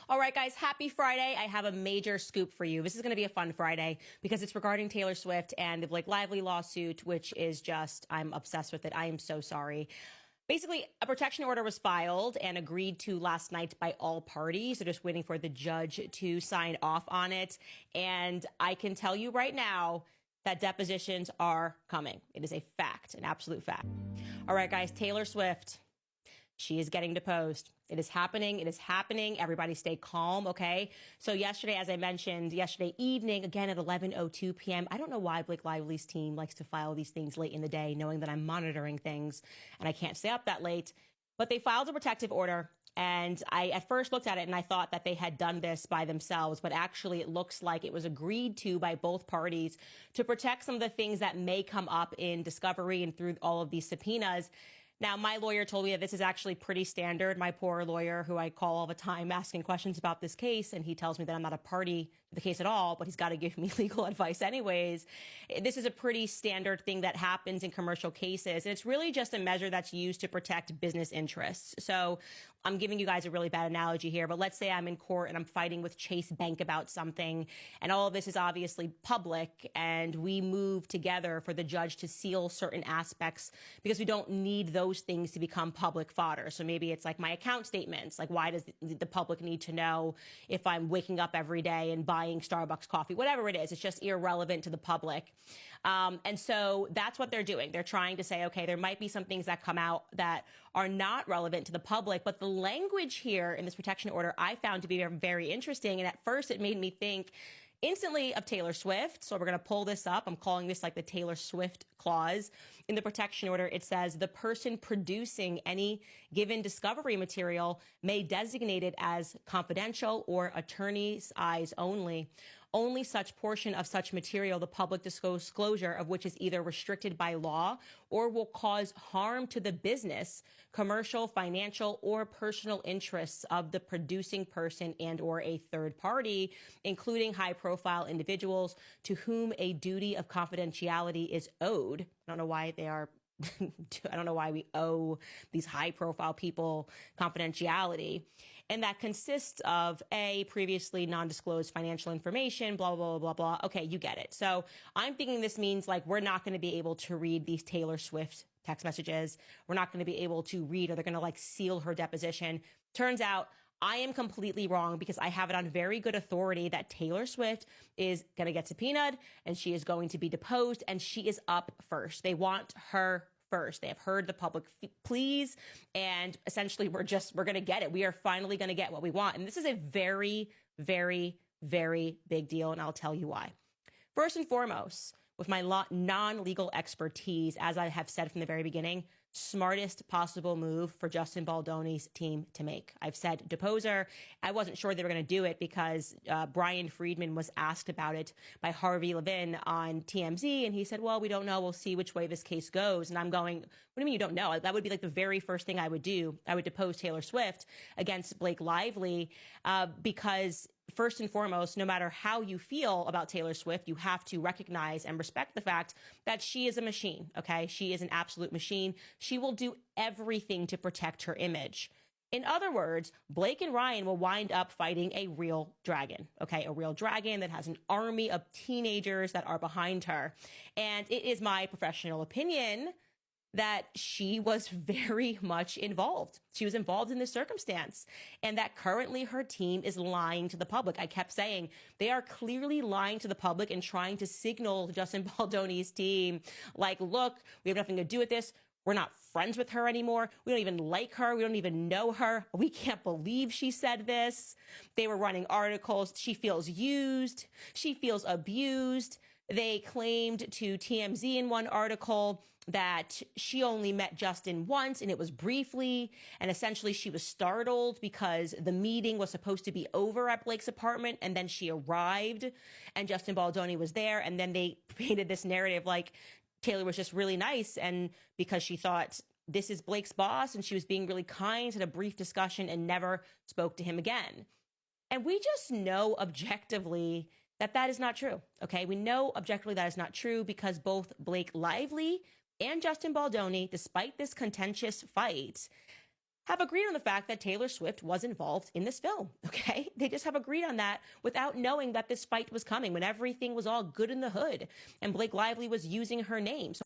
All right, guys, happy Friday. I have a major scoop for you. This is going to be a fun Friday because it's regarding Taylor Swift and the Blake Lively lawsuit, which is just, I'm obsessed with it. I am so sorry. Basically, a protection order was filed and agreed to last night by all parties. So just waiting for the judge to sign off on it. And I can tell you right now that depositions are coming. It is a fact, an absolute fact. All right, guys, Taylor Swift. She is getting deposed. It is happening. It is happening. Everybody stay calm, okay? So yesterday, as I mentioned, yesterday evening, again at 11:02 p.m., I don't know why Blake Lively's team likes to file these things late in the day, knowing that I'm monitoring things and I can't stay up that late. But they filed a protective order. And I at first looked at it and I thought that they had done this by themselves, but actually it looks like it was agreed to by both parties to protect some of the things that may come up in discovery and through all of these subpoenas. Now, my lawyer told me that this is actually pretty standard. My poor lawyer, who I call all the time asking questions about this case, and he tells me that I'm not a party to the case at all, but he's got to give me legal advice anyways. This is a pretty standard thing that happens in commercial cases. And it's really just a measure that's used to protect business interests. So I'm giving you guys a really bad analogy here, but let's say I'm in court and I'm fighting with Chase Bank about something, and all of this is obviously public, and we move together for the judge to seal certain aspects because we don't need those things to become public fodder. So maybe it's like my account statements. Like, why does the public need to know if I'm waking up every day and buying Starbucks coffee? Whatever it is, it's just irrelevant to the public. And so that's what they're doing. They're trying to say, okay, there might be some things that come out that are not relevant to the public, but the language here in this protection order I found to be very interesting. And at first it made me think instantly of Taylor Swift. So we're going to pull this up. I'm calling this like the Taylor Swift clause. In the protection order, it says the person producing any given discovery material may designate it as confidential or attorney's eyes only. Only such portion of such material, the public disclosure of which is either restricted by law or will cause harm to the business, commercial, financial, or personal interests of the producing person and or a third party, including high-profile individuals to whom a duty of confidentiality is owed. I don't know why they are I don't know why we owe these high profile people confidentiality. And that consists of previously non-disclosed financial information, blah, blah, blah, blah, blah. Okay, you get it. So I'm thinking this means like we're not going to be able to read these Taylor Swift text messages. We're not going to be able to read, or they're going to like seal her deposition. Turns out I am completely wrong because I have it on very good authority that Taylor Swift is going to get subpoenaed and she is going to be deposed, and she is up first. They want her first. They have heard the public pleas, and essentially we're going to get it. We are finally going to get what we want. And this is a very, very, very big deal. And I'll tell you why. First and foremost, with my non-legal expertise, as I have said from the very beginning, smartest possible move for Justin Baldoni's team to make. I've said depose her. I wasn't sure they were going to do it because Brian Friedman was asked about it by Harvey Levin on TMZ, and he said, well, we don't know. We'll see which way this case goes. And I'm going, what do you mean you don't know? That would be like the very first thing I would do. I would depose Taylor Swift against Blake Lively because first and foremost, no matter how you feel about Taylor Swift, you have to recognize and respect the fact that she is a machine, okay? She is an absolute machine. She will do everything to protect her image. In other words, Blake and Ryan will wind up fighting a real dragon, okay? A real dragon that has an army of teenagers that are behind her. And it is my professional opinion that she was very much involved. She was involved in this circumstance, and that currently her team is lying to the public. I kept saying they are clearly lying to the public and trying to signal Justin Baldoni's team, like, look, we have nothing to do with this. We're not friends with her anymore. We don't even like her. We don't even know her. We can't believe she said this. They were running articles. She feels used. She feels abused. They claimed to TMZ in one article that she only met Justin once, and it was briefly, and essentially she was startled because the meeting was supposed to be over at Blake's apartment, and then she arrived and Justin Baldoni was there, and then they painted this narrative like Taylor was just really nice, and because she thought this is Blake's boss, and she was being really kind, had a brief discussion and never spoke to him again. And we just know objectively that is not true, okay? We know objectively that is not true because both Blake Lively and Justin Baldoni, despite this contentious fight, have agreed on the fact that Taylor Swift was involved in this film, okay? They just have agreed on that without knowing that this fight was coming when everything was all good in the hood and Blake Lively was using her name. So